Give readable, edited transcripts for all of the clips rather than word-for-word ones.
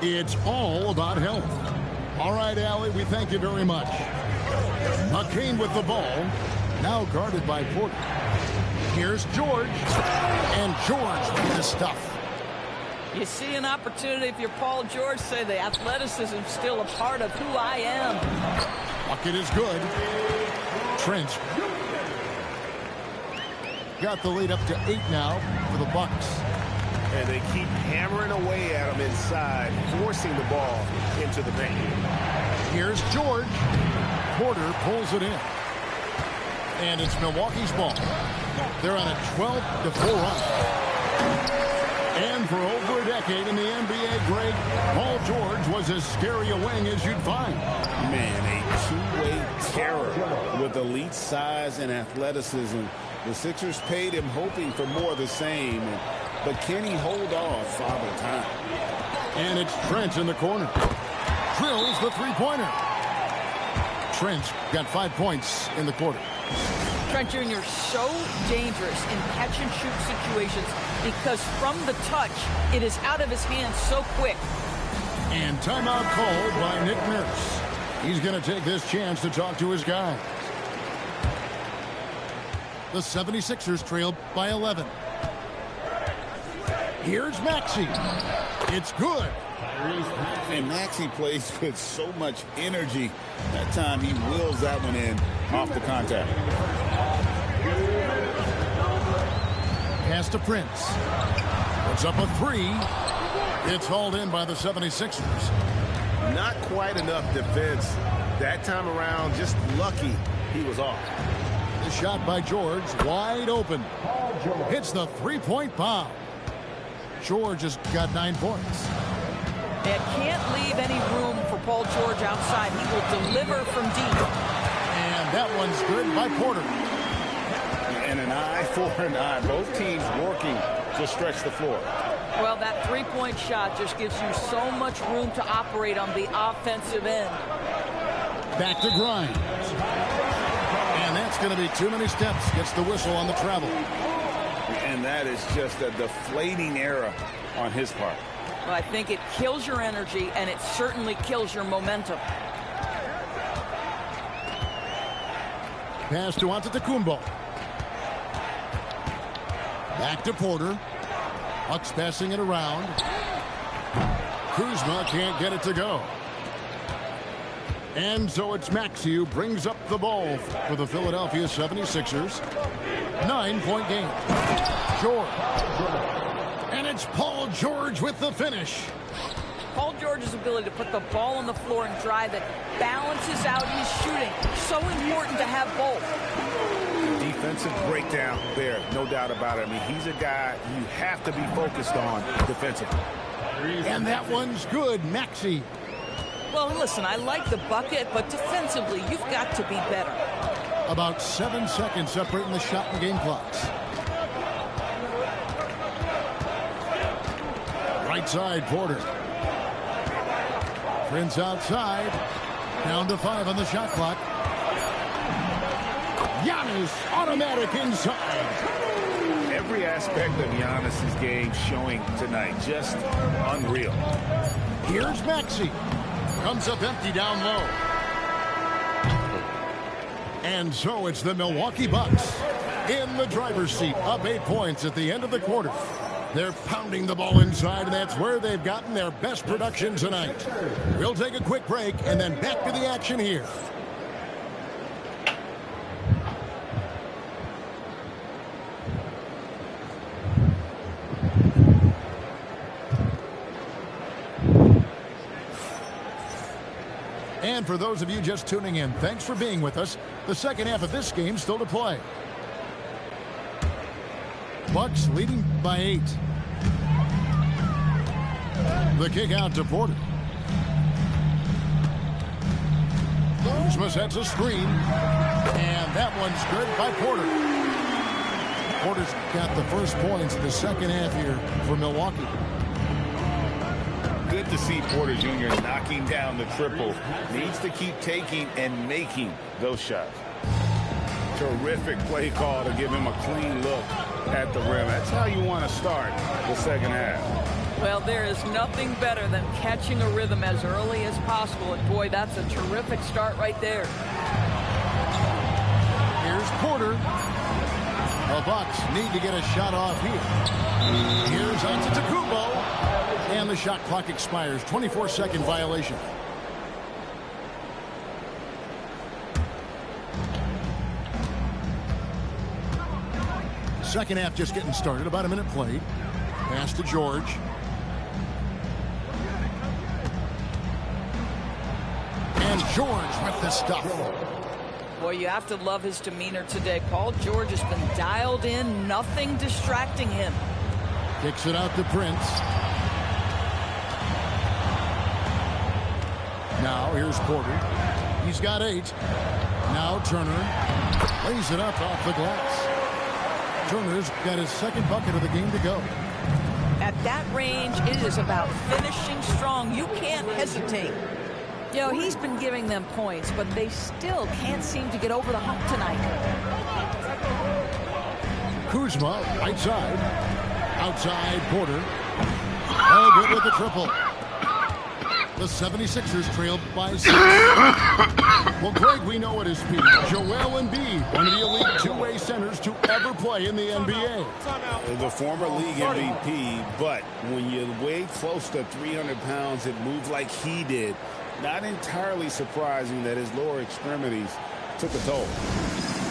It's all about health. All right, Allie, we thank you very much. McCain with the ball, now guarded by Porter. Here's George, and George with the stuff. You see an opportunity if you're Paul George, say the athleticism is still a part of who I am. Bucket is good. Trench got the lead up to 8 now for the Bucks. And they keep hammering away at him inside, forcing the ball into the paint. Here's George. Porter pulls it in. And it's Milwaukee's ball. They're on a 12-4 run. And for over a decade in the NBA, Greg, Paul George was as scary a wing as you'd find. Man, a two-way terror with elite size and athleticism. The Sixers paid him hoping for more of the same. But can he hold off Father Time? And it's Trent in the corner. Drills the three-pointer. Trent got 5 points in the quarter. Trent Jr. so dangerous in catch-and-shoot situations because from the touch, it is out of his hands so quick. And timeout called by Nick Nurse. He's going to take this chance to talk to his guys. The 76ers trail by 11. Here's Maxey. It's good. And Maxey plays with so much energy. That time he wheels that one in off the contact. Pass to Prince. Puts up a 3. It's hauled in by the 76ers. Not quite enough defense. That time around, just lucky he was off. The shot by George, wide open. Hits the three-point bomb. George has got 9 points. It can't leave any room for Paul George outside. He will deliver from deep. And that one's good by Porter. And an eye for an eye. Both teams working to stretch the floor. Well, that three-point shot just gives you so much room to operate on the offensive end. Back to Grimes. And that's going to be too many steps. Gets the whistle on the travel. And that is just a deflating error on his part. Well, I think it kills your energy, and it certainly kills your momentum. Pass to Antetokounmpo. Back to Porter. Bucks passing it around. Kuzma can't get it to go. And so it's Maxey who brings up the ball for the Philadelphia 76ers. 9-point game. George. And it's Paul George with the finish. Paul George's ability to put the ball on the floor and drive it balances out his shooting. So important to have both. Defensive breakdown there, no doubt about it. I mean, he's a guy you have to be focused on defensively. And that one's good, Maxey. Well, listen, I like the bucket, but defensively, you've got to be better. About 7 seconds separating the shot and game clocks. Right side, Porter. Prince outside. Down to 5 on the shot clock. Giannis automatic inside. Every aspect of Giannis's game showing tonight. Just unreal. Here's Maxey. Comes up empty down low. And so it's the Milwaukee Bucks in the driver's seat, up 8 points at the end of the quarter. They're pounding the ball inside, and that's where they've gotten their best production tonight. We'll take a quick break and then back to the action here. And for those of you just tuning in, thanks for being with us. The second half of this game still to play. Bucks leading by 8. The kick out to Porter. Kuzma sets a screen. And that one's good by Porter. Porter's got the first points in the second half here for Milwaukee. Good to see Porter Jr. knocking down the triple. Needs to keep taking and making those shots. Terrific play call to give him a clean look at the rim. That's how you want to start the second half. Well, there is nothing better than catching a rhythm as early as possible. And boy, that's a terrific start right there. Here's Porter. The Bucks need to get a shot off here. Here's Antetokounmpo. And the shot clock expires. 24-second violation. Second half just getting started. About a minute played. Pass to George. And George with the stuff. Boy, you have to love his demeanor today. Paul George has been dialed in. Nothing distracting him. Kicks it out to Prince. Now here's Porter. He's got 8. Now Turner lays it up off the glass. Turner's got his second bucket of the game to go. At that range, it is about finishing strong. You can't hesitate. You know, he's been giving them points, but they still can't seem to get over the hump tonight. Kuzma, right side. Outside, Porter. Oh, good with the triple. The 76ers trailed by 6. Well, Greg, we know at his peak, Joel Embiid, one of the elite two-way centers to ever play in the NBA. The former league MVP, but when you weigh close to 300 pounds, it moved like he did. Not entirely surprising that his lower extremities took a toll.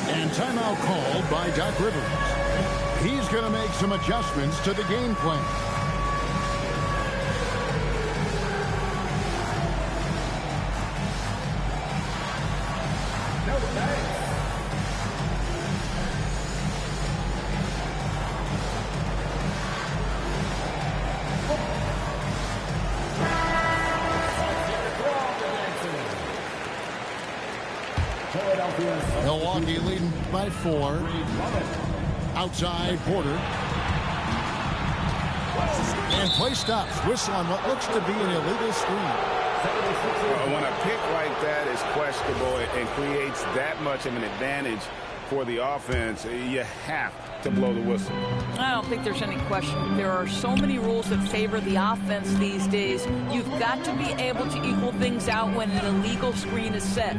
And timeout called by Doc Rivers. He's going to make some adjustments to the game plan. Milwaukee leading by 4. Outside, Porter. And play stops. Whistle on what looks to be an illegal screen. When a pick like that is questionable and creates that much of an advantage for the offense, you have to blow the whistle. I don't think there's any question. There are so many rules that favor the offense these days. You've got to be able to equal things out when an illegal screen is set.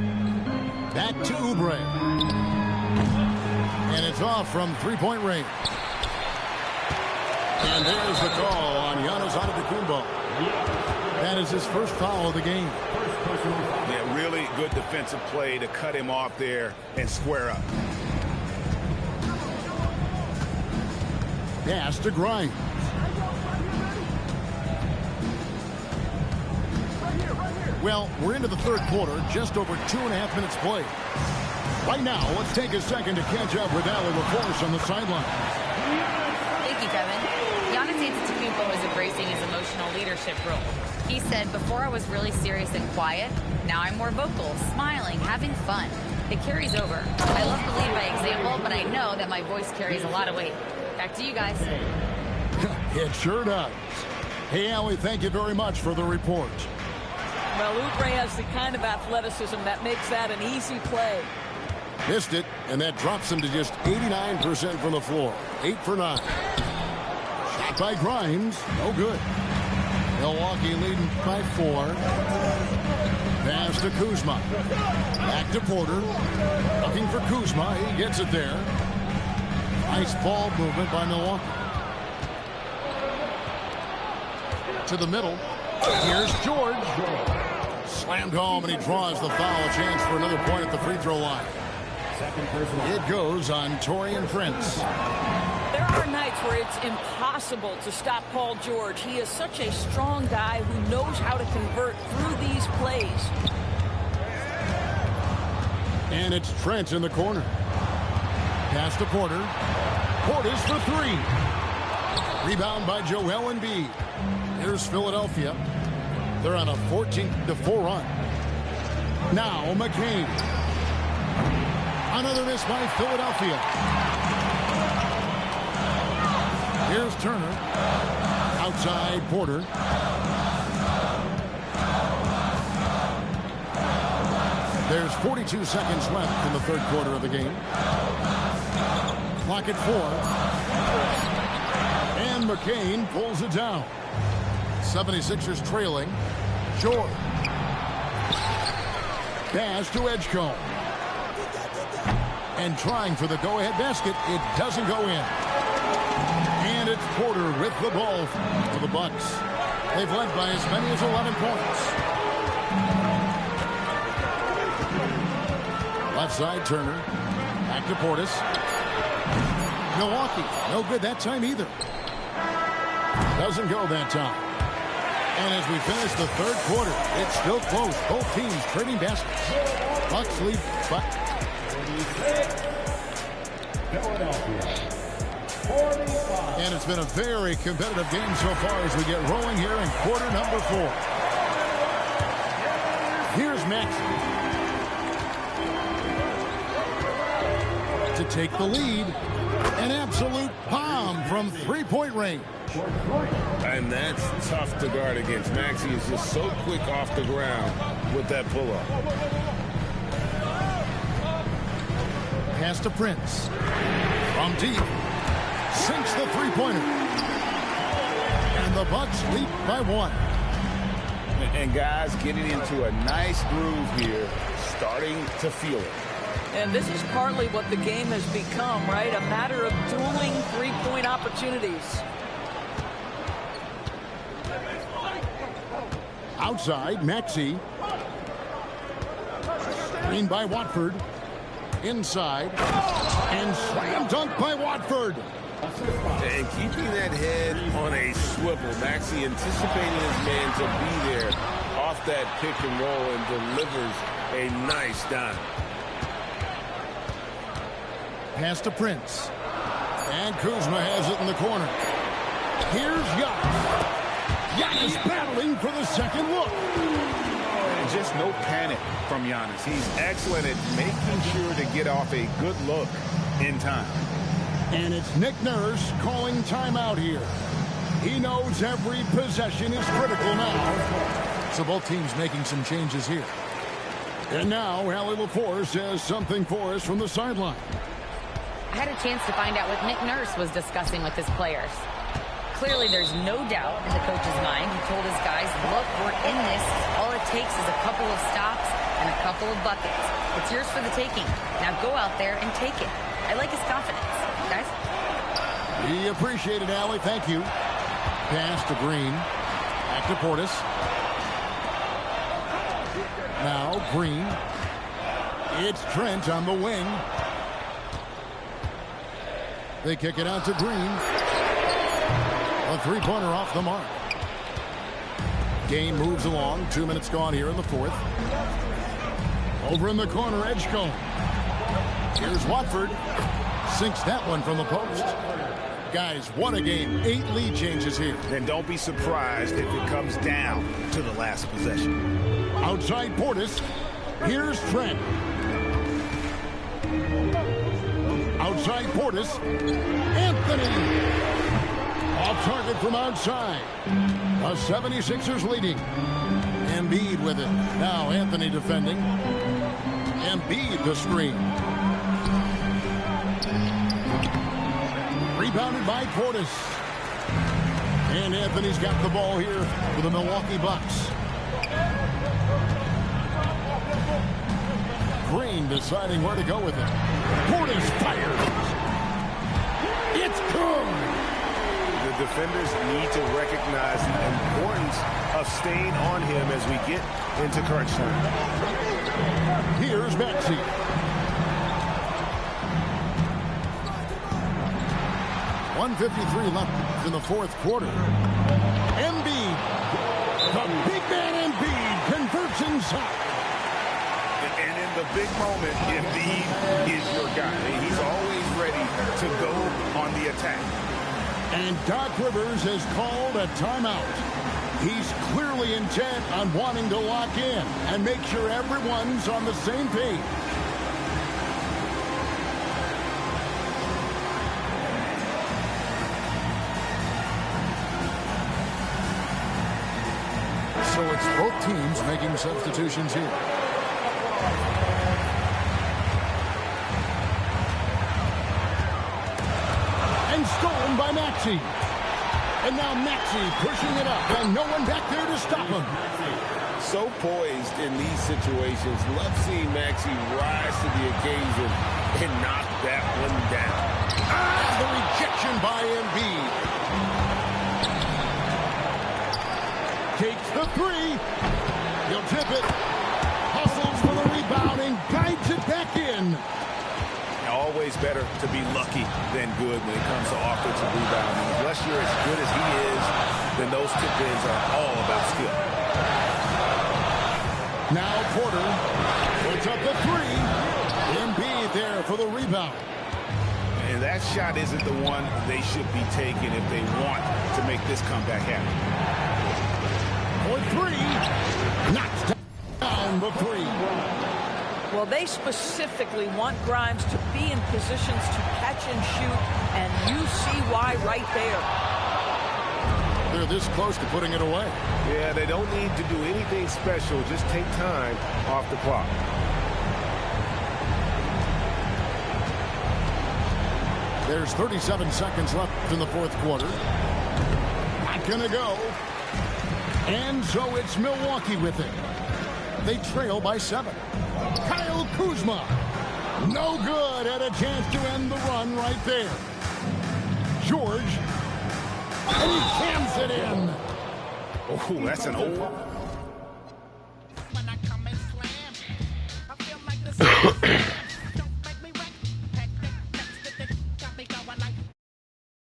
Back to Oubre. And it's off from three-point range. And there's the call on Giannis Antetokounmpo. That is his first foul of the game. Yeah, really good defensive play to cut him off there and square up. Pass to Grimes. Well, we're into the third quarter, just over 2.5 minutes played. Right now, let's take a second to catch up with Allie LaForce on the sideline. Thank you, Kevin. Giannis Antetokounmpo is embracing his emotional leadership role. He said, before I was really serious and quiet, now I'm more vocal, smiling, having fun. It carries over. I love to lead by example, but I know that my voice carries a lot of weight. Back to you guys. It sure does. Hey, Allie, thank you very much for the report. Well, Oubre has the kind of athleticism that makes that an easy play. Missed it, and that drops him to just 89% from the floor. 8 for 9. Shot by Grimes. No good. Milwaukee leading by 4. Pass to Kuzma. Back to Porter. Looking for Kuzma. He gets it there. Nice ball movement by Milwaukee. To the middle. Here's George. Slammed home, and he draws the foul. A chance for another point at the free throw line. It goes on Taurean Prince. There are nights where it's impossible to stop Paul George. He is such a strong guy who knows how to convert through these plays. And it's Trent in the corner. Pass to Porter. Porter's for 3. Rebound by Joel Embiid. Here's Philadelphia. They're on a 14-4 run. Now McCain. Another miss by Philadelphia. Here's Turner. Outside Porter. There's 42 seconds left in the third quarter of the game. Clock at 4. And McCain pulls it down. 76ers trailing. George. Pass to Edgecombe. And trying for the go-ahead basket. It doesn't go in. And it's Porter with the ball for the Bucks. They've led by as many as 11 points. Left side, Turner. Back to Portis. Milwaukee. No good that time either. Doesn't go that time. And as we finish the third quarter, it's still close. Both teams trading baskets. Bucks lead. And it's been a very competitive game so far as we get rolling here in quarter number 4. Here's Maxey to take the lead. An absolute bomb from three-point range. And that's tough to guard against. Maxey is just so quick off the ground with that pull-up. Pass to Prince. From deep. Sinks the three-pointer. And the Bucks lead by 1. And guys getting into a nice groove here, starting to feel it. And this is partly what the game has become, right? A matter of dueling three-point opportunities. Outside, Maxey. Screen by Watford. Inside. And slam dunk by Watford. And keeping that head on a swivel. Maxey anticipating his man to be there off that pick and roll and delivers a nice dime. Pass to Prince. And Kuzma has it in the corner. Here's Giannis. Giannis battling for the second look. And just no panic from Giannis. He's excellent at making sure to get off a good look in time. And it's Nick Nurse calling timeout here. He knows every possession is critical now. So both teams making some changes here. And now Allie LaForce has something for us from the sideline. I had a chance to find out what Nick Nurse was discussing with his players. Clearly, there's no doubt in the coach's mind. He told his guys, look, we're in this. All it takes is a couple of stops and a couple of buckets. It's yours for the taking. Now go out there and take it. I like his confidence. Guys? We appreciate it, Allie. Thank you. Pass to Green. Back to Portis. Now Green. It's Trent on the wing. They kick it out to Green. A three-pointer off the mark. Game moves along. 2 minutes gone here in the fourth. Over in the corner, Edgecombe. Here's Watford. Sinks that one from the post. Guys, what a game. 8 lead changes here. And don't be surprised if it comes down to the last possession. Outside Portis. Here's Trent. Outside Portis. Anthony. Off target from outside. The 76ers leading. Embiid with it. Now Anthony defending. Embiid the screen. Rebounded by Portis. And Anthony's got the ball here for the Milwaukee Bucks. Green deciding where to go with it. Portis fires. It's good. The defenders need to recognize the importance of staying on him as we get into crunch time. Here's Maxey. .153 left in the fourth quarter. Embiid. The big man Embiid converts inside. And in the big moment, Embiid is your guy. He's always ready to go on the attack. And Doc Rivers has called a timeout. He's clearly intent on wanting to lock in and make sure everyone's on the same page. So it's both teams making substitutions here. And stolen by Maxey. And now Maxey pushing it up, and no one back there to stop him. So poised in these situations. Love seeing Maxey rise to the occasion and knock that one down. And the rejection by Embiid. Takes the three. He'll tip it. Hustles for the rebound and guides it back in. Always better to be lucky than good when it comes to offensive rebounding. Unless you're as good as he is, then those tip-ins are all about skill. Now Porter puts up the three. Embiid there for the rebound. And that shot isn't the one they should be taking if they want to make this comeback happen. For three. Knocks down the three. Well, they specifically want Grimes to be in positions to catch and shoot, and you see why right there. They're this close to putting it away. Yeah, they don't need to do anything special. Just take time off the clock. There's 37 seconds left in the fourth quarter. Not gonna go. And so it's Milwaukee with it. They trail by 7. Kyle Kuzma. No good. Had a chance to end the run right there. George. And he cams it in. Oh, that's an old one.